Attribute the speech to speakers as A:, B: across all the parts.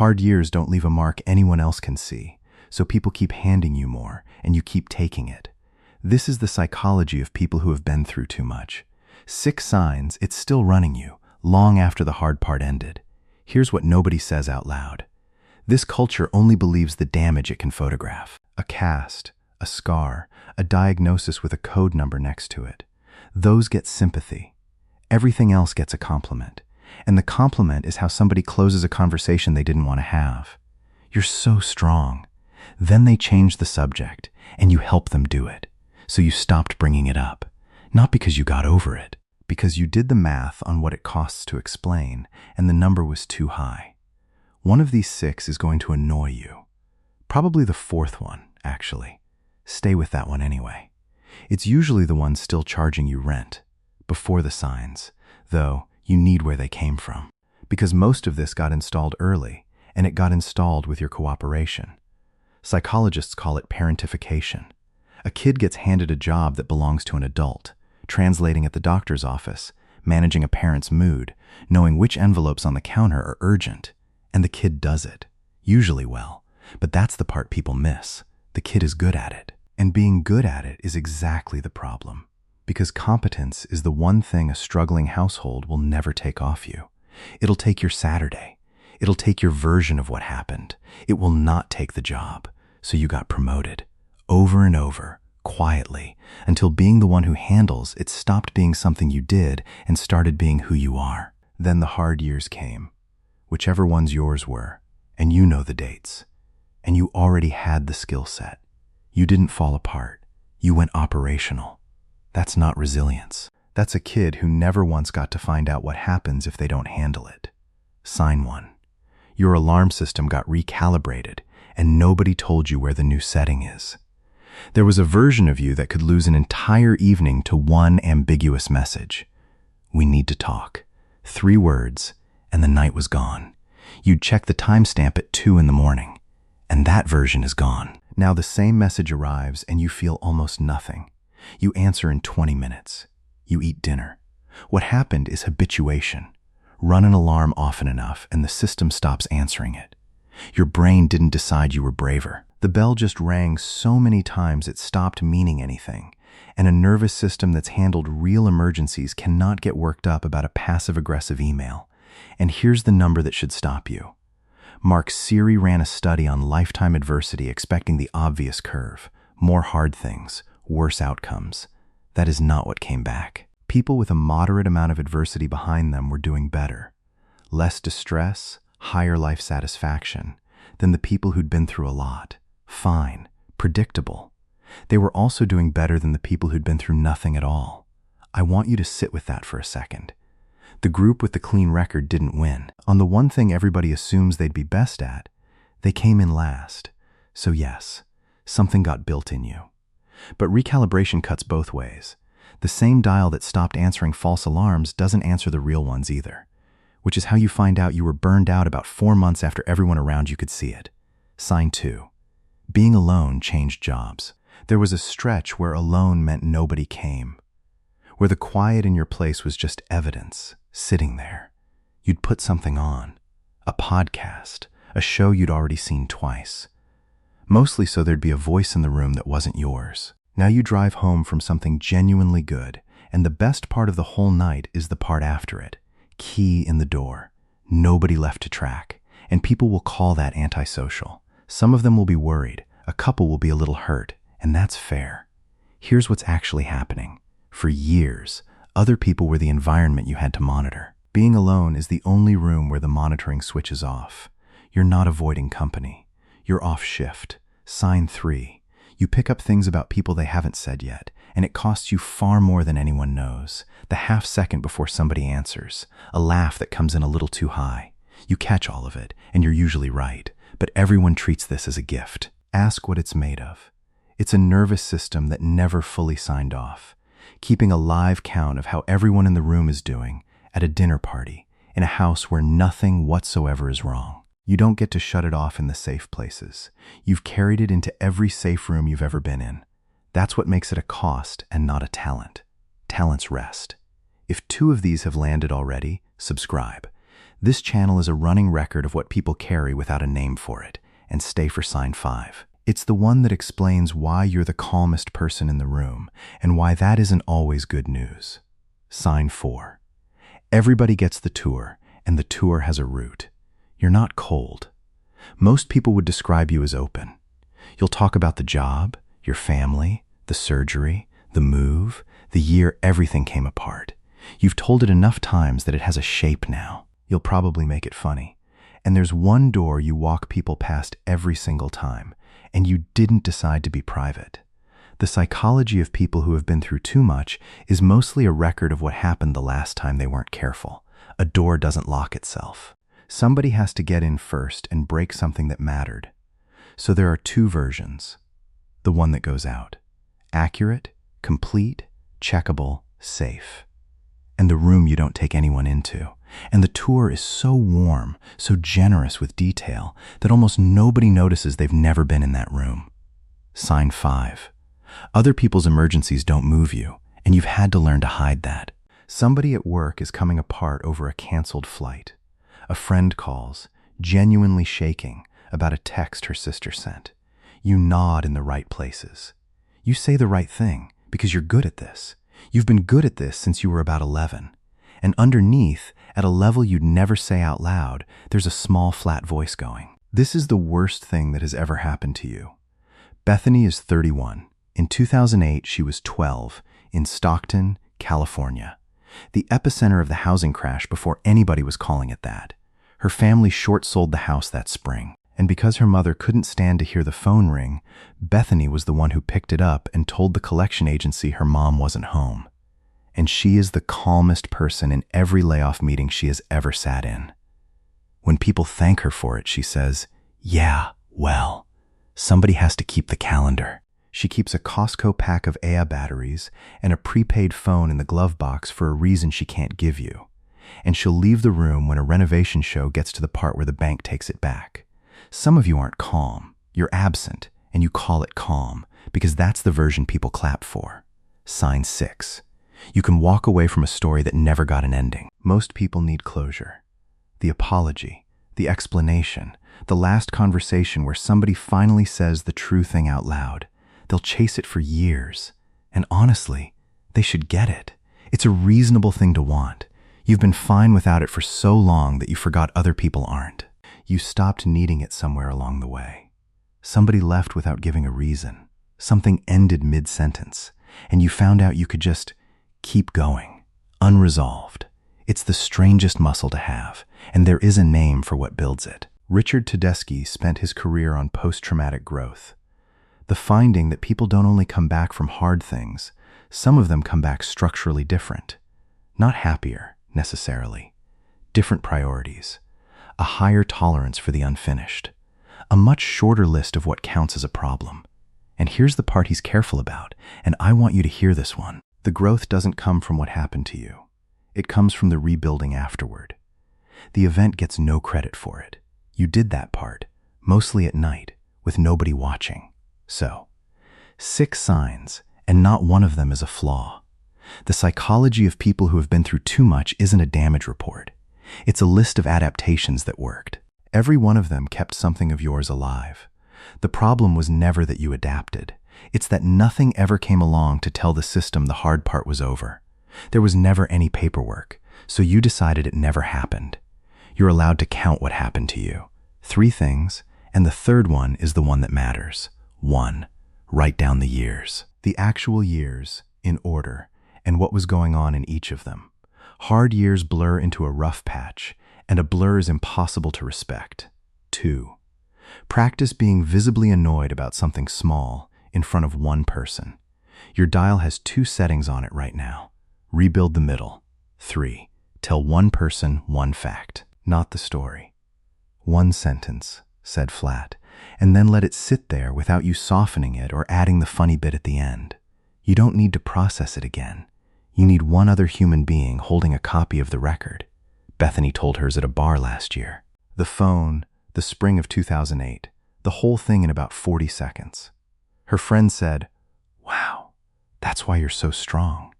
A: Hard years don't leave a mark anyone else can see, so people keep handing you more, and you keep taking it. This is the psychology of people who have been through too much. 6 signs it's still running you, long after the hard part ended. Here's what nobody says out loud. This culture only believes the damage it can photograph. A cast, a scar, a diagnosis with a code number next to it. Those get sympathy. Everything else gets a compliment. And the compliment is how somebody closes a conversation they didn't want to have. You're so strong. Then they change the subject, and you help them do it. So you stopped bringing it up. Not because you got over it, because you did the math on what it costs to explain, and the number was too high. One of these 6 is going to annoy you. Probably the 4th one, actually. Stay with that one anyway. It's usually the one still charging you rent, before the signs, though you need where they came from. Because most of this got installed early, and it got installed with your cooperation. Psychologists call it parentification. A kid gets handed a job that belongs to an adult, translating at the doctor's office, managing a parent's mood, knowing which envelopes on the counter are urgent, and the kid does it, usually well. But that's the part people miss. The kid is good at it. And being good at it is exactly the problem. Because competence is the one thing a struggling household will never take off you. It'll take your Saturday. It'll take your version of what happened. It will not take the job. So you got promoted. Over and over, quietly, until being the one who handles it stopped being something you did and started being who you are. Then the hard years came. Whichever ones yours were. And you know the dates. And you already had the skill set. You didn't fall apart. You went operational. That's not resilience. That's a kid who never once got to find out what happens if they don't handle it. Sign 1. Your alarm system got recalibrated, and nobody told you where the new setting is. There was a version of you that could lose an entire evening to one ambiguous message. We need to talk. 3 words, and the night was gone. You'd check the timestamp at 2 in the morning, and that version is gone. Now the same message arrives and you feel almost nothing. You answer in 20 minutes. You eat dinner. What happened is habituation. Run an alarm often enough and the system stops answering it. Your brain didn't decide you were braver. The bell just rang so many times it stopped meaning anything. And a nervous system that's handled real emergencies cannot get worked up about a passive-aggressive email. And here's the number that should stop you. Mark Siri ran a study on lifetime adversity expecting the obvious curve. More hard things, worse outcomes. That is not what came back. People with a moderate amount of adversity behind them were doing better. Less distress, higher life satisfaction than the people who'd been through a lot. Fine, predictable. They were also doing better than the people who'd been through nothing at all. I want you to sit with that for a second. The group with the clean record didn't win. On the one thing everybody assumes they'd be best at, they came in last. So yes, something got built in you. But recalibration cuts both ways. The same dial that stopped answering false alarms doesn't answer the real ones either, which is how you find out you were burned out about 4 months after everyone around you could see it. Sign 2. Being alone changed jobs. There was a stretch where alone meant nobody came, where the quiet in your place was just evidence, sitting there. You'd put something on, a podcast, a show you'd already seen twice. Mostly so there'd be a voice in the room that wasn't yours. Now you drive home from something genuinely good, and the best part of the whole night is the part after it. Key in the door. Nobody left to track, and people will call that antisocial. Some of them will be worried, a couple will be a little hurt, and that's fair. Here's what's actually happening. For years, other people were the environment you had to monitor. Being alone is the only room where the monitoring switches off. You're not avoiding company. You're off shift. Sign 3. You pick up things about people they haven't said yet, and it costs you far more than anyone knows. The half second before somebody answers, a laugh that comes in a little too high. You catch all of it, and you're usually right, but everyone treats this as a gift. Ask what it's made of. It's a nervous system that never fully signed off, keeping a live count of how everyone in the room is doing at a dinner party in a house where nothing whatsoever is wrong. You don't get to shut it off in the safe places. You've carried it into every safe room you've ever been in. That's what makes it a cost and not a talent. Talents rest. If 2 of these have landed already, subscribe. This channel is a running record of what people carry without a name for it, and stay for sign 5. It's the one that explains why you're the calmest person in the room and why that isn't always good news. Sign 4. Everybody gets the tour, and the tour has a route. You're not cold. Most people would describe you as open. You'll talk about the job, your family, the surgery, the move, the year everything came apart. You've told it enough times that it has a shape now. You'll probably make it funny. And there's one door you walk people past every single time, and you didn't decide to be private. The psychology of people who have been through too much is mostly a record of what happened the last time they weren't careful. A door doesn't lock itself. Somebody has to get in first and break something that mattered. So there are 2 versions. The one that goes out. Accurate, complete, checkable, safe. And the room you don't take anyone into. And the tour is so warm, so generous with detail, that almost nobody notices they've never been in that room. Sign 5. Other people's emergencies don't move you, and you've had to learn to hide that. Somebody at work is coming apart over a canceled flight. A friend calls, genuinely shaking, about a text her sister sent. You nod in the right places. You say the right thing, because you're good at this. You've been good at this since you were about 11. And underneath, at a level you'd never say out loud, there's a small flat voice going. This is the worst thing that has ever happened to you. Bethany is 31. In 2008, she was 12, in Stockton, California. The epicenter of the housing crash before anybody was calling it that. Her family short-sold the house that spring. And because her mother couldn't stand to hear the phone ring, Bethany was the one who picked it up and told the collection agency her mom wasn't home. And she is the calmest person in every layoff meeting she has ever sat in. When people thank her for it, she says, "Yeah, well, somebody has to keep the calendar." She keeps a Costco pack of AA batteries and a prepaid phone in the glove box for a reason she can't give you. And she'll leave the room when a renovation show gets to the part where the bank takes it back. Some of you aren't calm. You're absent, and you call it calm, because that's the version people clap for. Sign 6. You can walk away from a story that never got an ending. Most people need closure. The apology, the explanation, the last conversation where somebody finally says the true thing out loud. They'll chase it for years. And honestly, they should get it. It's a reasonable thing to want. You've been fine without it for so long that you forgot other people aren't. You stopped needing it somewhere along the way. Somebody left without giving a reason. Something ended mid-sentence, and you found out you could just keep going, unresolved. It's the strangest muscle to have, and there is a name for what builds it. Richard Tedeschi spent his career on post-traumatic growth. The finding that people don't only come back from hard things, some of them come back structurally different. Not happier, necessarily. Different priorities. A higher tolerance for the unfinished. A much shorter list of what counts as a problem. And here's the part he's careful about, and I want you to hear this one. The growth doesn't come from what happened to you. It comes from the rebuilding afterward. The event gets no credit for it. You did that part, mostly at night, with nobody watching. So, 6 signs, and not one of them is a flaw. The psychology of people who have been through too much isn't a damage report. It's a list of adaptations that worked. Every one of them kept something of yours alive. The problem was never that you adapted. It's that nothing ever came along to tell the system the hard part was over. There was never any paperwork, so you decided it never happened. You're allowed to count what happened to you. 3 things, and the third one is the one that matters. 1. Write down the years. The actual years, in order, and what was going on in each of them. Hard years blur into a rough patch, and a blur is impossible to respect. 2. Practice being visibly annoyed about something small in front of one person. Your dial has 2 settings on it right now. Rebuild the middle. 3. Tell one person one fact, not the story. 1 sentence, said flat, and then let it sit there without you softening it or adding the funny bit at the end. You don't need to process it again. You need one other human being holding a copy of the record. Bethany told hers at a bar last year. The phone, the spring of 2008, the whole thing in about 40 seconds. Her friend said, "Wow, that's why you're so strong."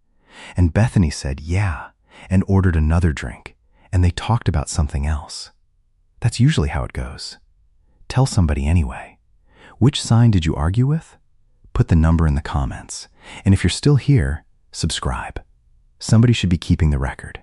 A: And Bethany said, "Yeah," and ordered another drink. and they talked about something else. That's usually how it goes. Tell somebody anyway. Which sign did you argue with? Put the number in the comments. And if you're still here, subscribe. Somebody should be keeping the record.